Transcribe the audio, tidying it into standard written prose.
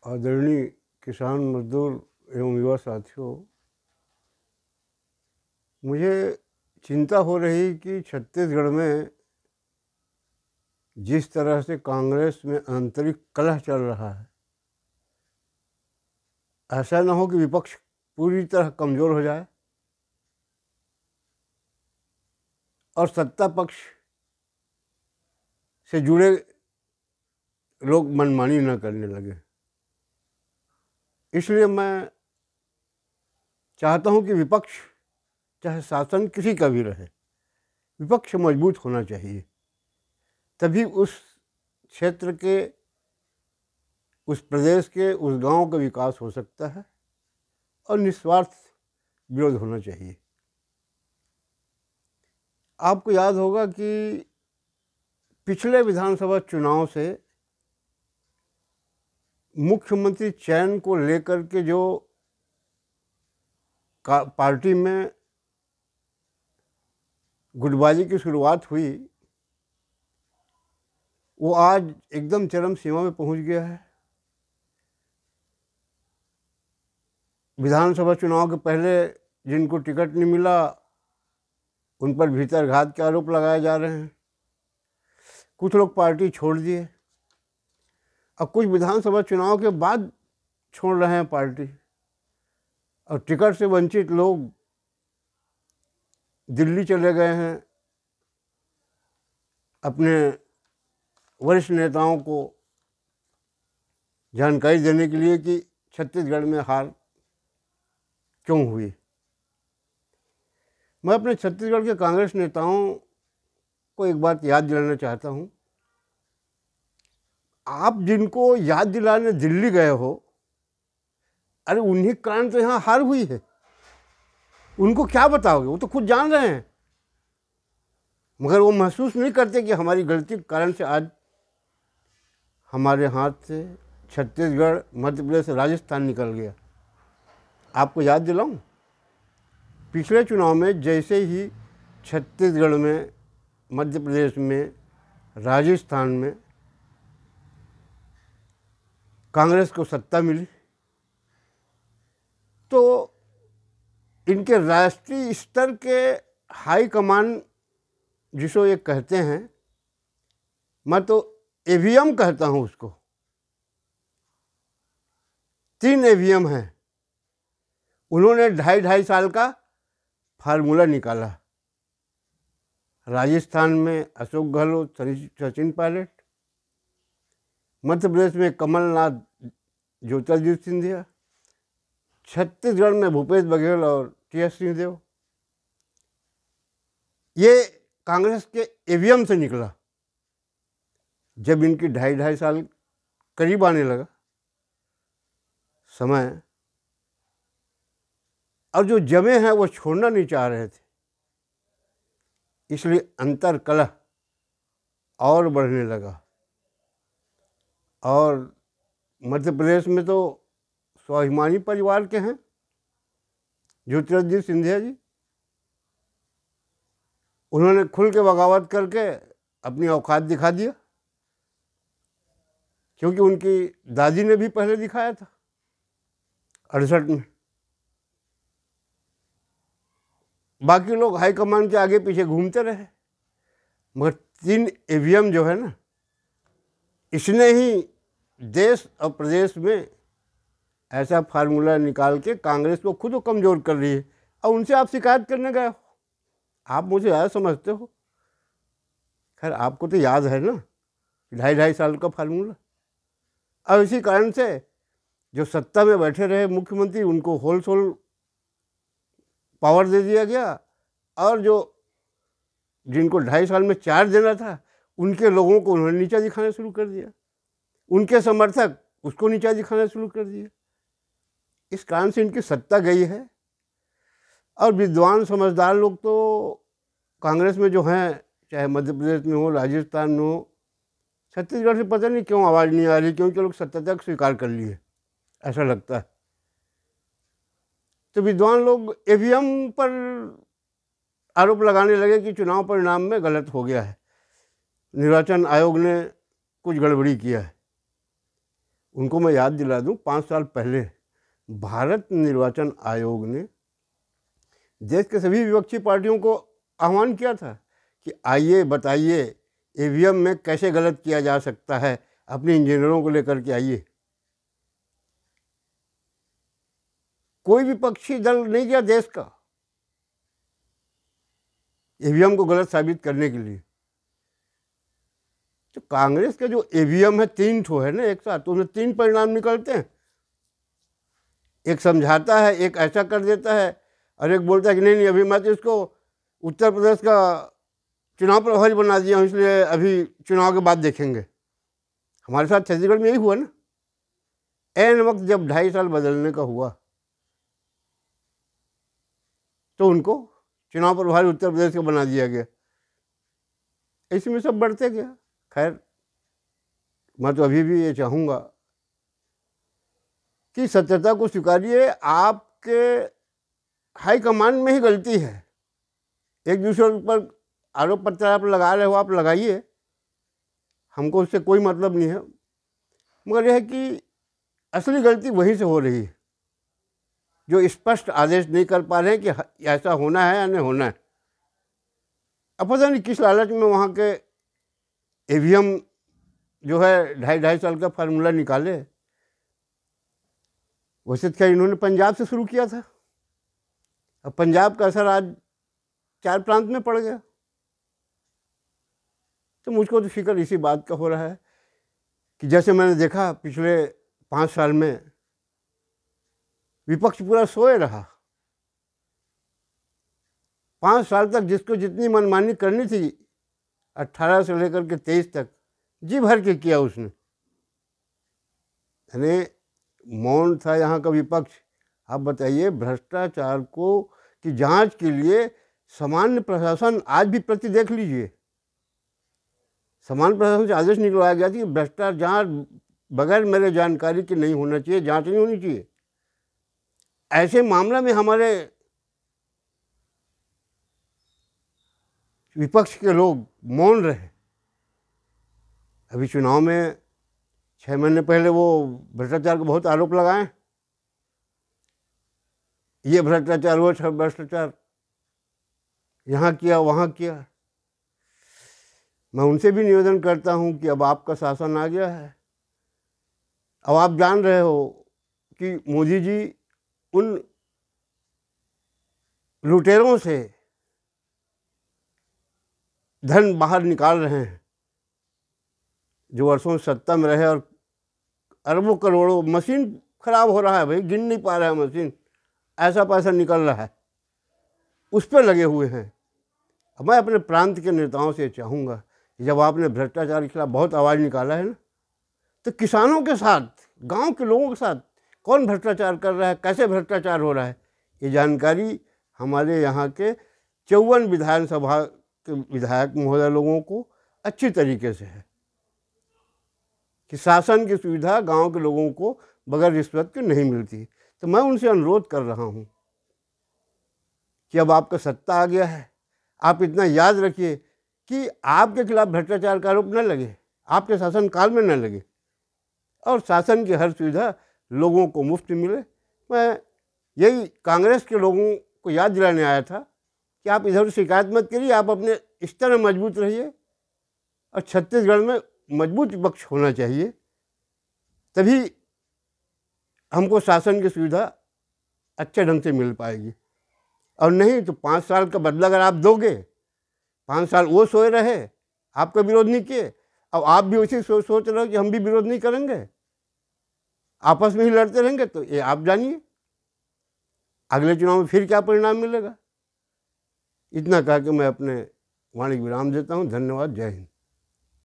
आदरणीय किसान मजदूर एवं युवा साथियों, मुझे चिंता हो रही कि छत्तीसगढ़ में जिस तरह से कांग्रेस में आंतरिक कलह चल रहा है, ऐसा न हो कि विपक्ष पूरी तरह कमज़ोर हो जाए और सत्ता पक्ष से जुड़े लोग मनमानी न करने लगे। इसलिए मैं चाहता हूं कि विपक्ष, चाहे शासन किसी का भी रहे, विपक्ष मजबूत होना चाहिए। तभी उस क्षेत्र के, उस प्रदेश के, उस गांव का विकास हो सकता है और निस्वार्थ विरोध होना चाहिए। आपको याद होगा कि पिछले विधानसभा चुनाव से मुख्यमंत्री चयन को लेकर के जो पार्टी में गुटबाजी की शुरुआत हुई, वो आज एकदम चरम सीमा में पहुंच गया है। विधानसभा चुनाव के पहले जिनको टिकट नहीं मिला, उन पर भीतरघात के आरोप लगाए जा रहे हैं। कुछ लोग पार्टी छोड़ दिए और कुछ विधानसभा चुनाव के बाद छोड़ रहे हैं पार्टी, और टिकट से वंचित लोग दिल्ली चले गए हैं अपने वरिष्ठ नेताओं को जानकारी देने के लिए कि छत्तीसगढ़ में हार क्यों हुई। मैं अपने छत्तीसगढ़ के कांग्रेस नेताओं को एक बात याद दिलाना चाहता हूं। आप जिनको याद दिलाने दिल्ली गए हो, अरे उन्हीं के कारण तो यहाँ हार हुई है। उनको क्या बताओगे? वो तो खुद जान रहे हैं, मगर वो महसूस नहीं करते कि हमारी गलती के कारण से आज हमारे हाथ से छत्तीसगढ़, मध्य प्रदेश, राजस्थान निकल गया। आपको याद दिलाऊं, पिछले चुनाव में जैसे ही छत्तीसगढ़ में, मध्य प्रदेश में, राजस्थान में कांग्रेस को सत्ता मिली, तो इनके राष्ट्रीय स्तर के हाई कमान, जिसको ये कहते हैं, मैं तो ईवीएम कहता हूं उसको, 3 ईवीएम हैं। उन्होंने 2.5 साल का फार्मूला निकाला। राजस्थान में अशोक गहलोत, सचिन पायलट, मध्य प्रदेश में कमलनाथ, ज्योतिरादित्य सिंधिया, छत्तीसगढ़ में भूपेश बघेल और टीएस सिंहदेव। ये कांग्रेस के ईवीएम से निकला। जब इनकी 2.5 साल करीब आने लगा समय, और जो जमे हैं वो छोड़ना नहीं चाह रहे थे, इसलिए अंतर कलह और बढ़ने लगा। और मध्य प्रदेश में तो स्वाभिमानी परिवार के हैं ज्योतिरादित्य सिंधिया जी, उन्होंने खुल के बगावत करके अपनी औकात दिखा दिया, क्योंकि उनकी दादी ने भी पहले दिखाया था 68 में। बाकी लोग हाईकमान के आगे पीछे घूमते रहे, मगर 3 ईवीएम जो है ना, इसने ही देश और प्रदेश में ऐसा फार्मूला निकाल के कांग्रेस को खुद को कमज़ोर कर रही है। और उनसे आप शिकायत करने गए हो, आप मुझे ऐसा समझते हो? खैर, आपको तो याद है ना 2.5 साल का फार्मूला। और इसी कारण से जो सत्ता में बैठे रहे मुख्यमंत्री, उनको होलसेल पावर दे दिया गया, और जो जिनको 2.5 साल में 4 देना था, उनके लोगों को उन्होंने नीचा दिखाना शुरू कर दिया। उनके समर्थक उसको नीचा दिखाना शुरू कर दिया। इस कारण से इनकी सत्ता गई है। और विद्वान समझदार लोग तो कांग्रेस में जो हैं, चाहे मध्य प्रदेश में हो, राजस्थान में हो, छत्तीसगढ़ से पता नहीं क्यों आवाज़ नहीं आ रही, क्योंकि लोग सत्ता तक स्वीकार कर लिए, ऐसा लगता है। तो विद्वान लोग ईवीएम पर आरोप लगाने लगे कि चुनाव परिणाम में गलत हो गया है, निर्वाचन आयोग ने कुछ गड़बड़ी किया है। उनको मैं याद दिला दूं, 5 साल पहले भारत निर्वाचन आयोग ने देश के सभी विपक्षी पार्टियों को आह्वान किया था कि आइए बताइए ईवीएम में कैसे गलत किया जा सकता है, अपने इंजीनियरों को लेकर के आइए। कोई विपक्षी दल नहीं गया देश का ईवीएम को गलत साबित करने के लिए। तो कांग्रेस के जो ईवीएम है 3 ठो है ना एक साथ, तो उसमें 3 परिणाम निकलते हैं। एक समझाता है, एक ऐसा कर देता है, और एक बोलता है कि नहीं नहीं अभी मैं तो इसको उत्तर प्रदेश का चुनाव प्रभारी बना दिया हूँ, इसलिए अभी चुनाव के बाद देखेंगे। हमारे साथ छत्तीसगढ़ में यही हुआ ना, ऐन वक्त जब 2.5 साल बदलने का हुआ तो उनको चुनाव प्रभारी उत्तर प्रदेश का बना दिया गया। इसमें सब बढ़ते गया। खैर, मैं तो अभी भी ये चाहूँगा कि सत्यता को स्वीकारिए। आपके हाईकमान में ही गलती है। एक दूसरे पर आरोप प्रत्यारोप लगा रहे हो, आप लगाइए, हमको उससे कोई मतलब नहीं है, मगर यह है कि असली गलती वहीं से हो रही है जो स्पष्ट आदेश नहीं कर पा रहे हैं कि ऐसा होना है या नहीं होना है। अब पता नहीं किस लालच में वहाँ के ईवीएम जो है 2.5 साल का फार्मूला निकाले। वैसे क्या इन्होंने पंजाब से शुरू किया था, अब पंजाब का असर आज 4 प्रांत में पड़ गया। तो मुझको तो फिक्र इसी बात का हो रहा है कि जैसे मैंने देखा पिछले 5 साल में विपक्ष पूरा सोए रहा। 5 साल तक जिसको जितनी मनमानी करनी थी 18 से लेकर के 23 तक जी भर के किया उसने। यानी मौन था यहाँ का विपक्ष। आप बताइए, भ्रष्टाचार को की जांच के लिए सामान्य प्रशासन आज भी प्रति देख लीजिए, सामान्य प्रशासन से आदेश निकलवाया गया था कि भ्रष्टाचार जांच बगैर मेरे जानकारी के नहीं होना चाहिए, जांच नहीं होनी चाहिए। ऐसे मामला में हमारे विपक्ष के लोग मौन रहे। अभी चुनाव में 6 महीने पहले वो भ्रष्टाचार को बहुत आरोप लगाए, ये भ्रष्टाचार वो भ्रष्टाचार, यहाँ किया वहाँ किया। मैं उनसे भी निवेदन करता हूँ कि अब आपका शासन आ गया है। अब आप जान रहे हो कि मोदी जी उन लुटेरों से धन बाहर निकाल रहे हैं जो वर्षों सत्ता में रहे, और अरबों करोड़ों, मशीन खराब हो रहा है भाई, गिन नहीं पा रहा है मशीन, ऐसा पैसा निकल रहा है, उस पर लगे हुए हैं। अब मैं अपने प्रांत के नेताओं से चाहूँगा कि जब आपने भ्रष्टाचार के खिलाफ बहुत आवाज़ निकाला है ना, तो किसानों के साथ, गांव के लोगों के साथ कौन भ्रष्टाचार कर रहा है, कैसे भ्रष्टाचार हो रहा है, ये जानकारी हमारे यहाँ के 54 विधानसभा के विधायक महोदय लोगों को अच्छी तरीके से है कि शासन की सुविधा गांव के लोगों को बगैर रिश्वत के नहीं मिलती। तो मैं उनसे अनुरोध कर रहा हूं कि अब आपका सत्ता आ गया है, आप इतना याद रखिए कि आपके खिलाफ भ्रष्टाचार का आरोप न लगे, आपके शासन काल में न लगे, और शासन की हर सुविधा लोगों को मुफ्त मिले। मैं यही कांग्रेस के लोगों को याद दिलाने आया था कि आप इधर शिकायत मत करिए, आप अपने स्तर में मजबूत रहिए, और छत्तीसगढ़ में मजबूत विपक्ष होना चाहिए, तभी हमको शासन की सुविधा अच्छे ढंग से मिल पाएगी। और नहीं तो 5 साल का बदला अगर आप दोगे, 5 साल वो सोए रहे, आपका विरोध नहीं किए, अब आप भी उसी सोच रहे हो कि हम भी विरोध नहीं करेंगे, आपस में ही लड़ते रहेंगे, तो ये आप जानिए अगले चुनाव में फिर क्या परिणाम मिलेगा। इतना कह के मैं अपने वाणी विराम देता हूँ। धन्यवाद। जय हिंद।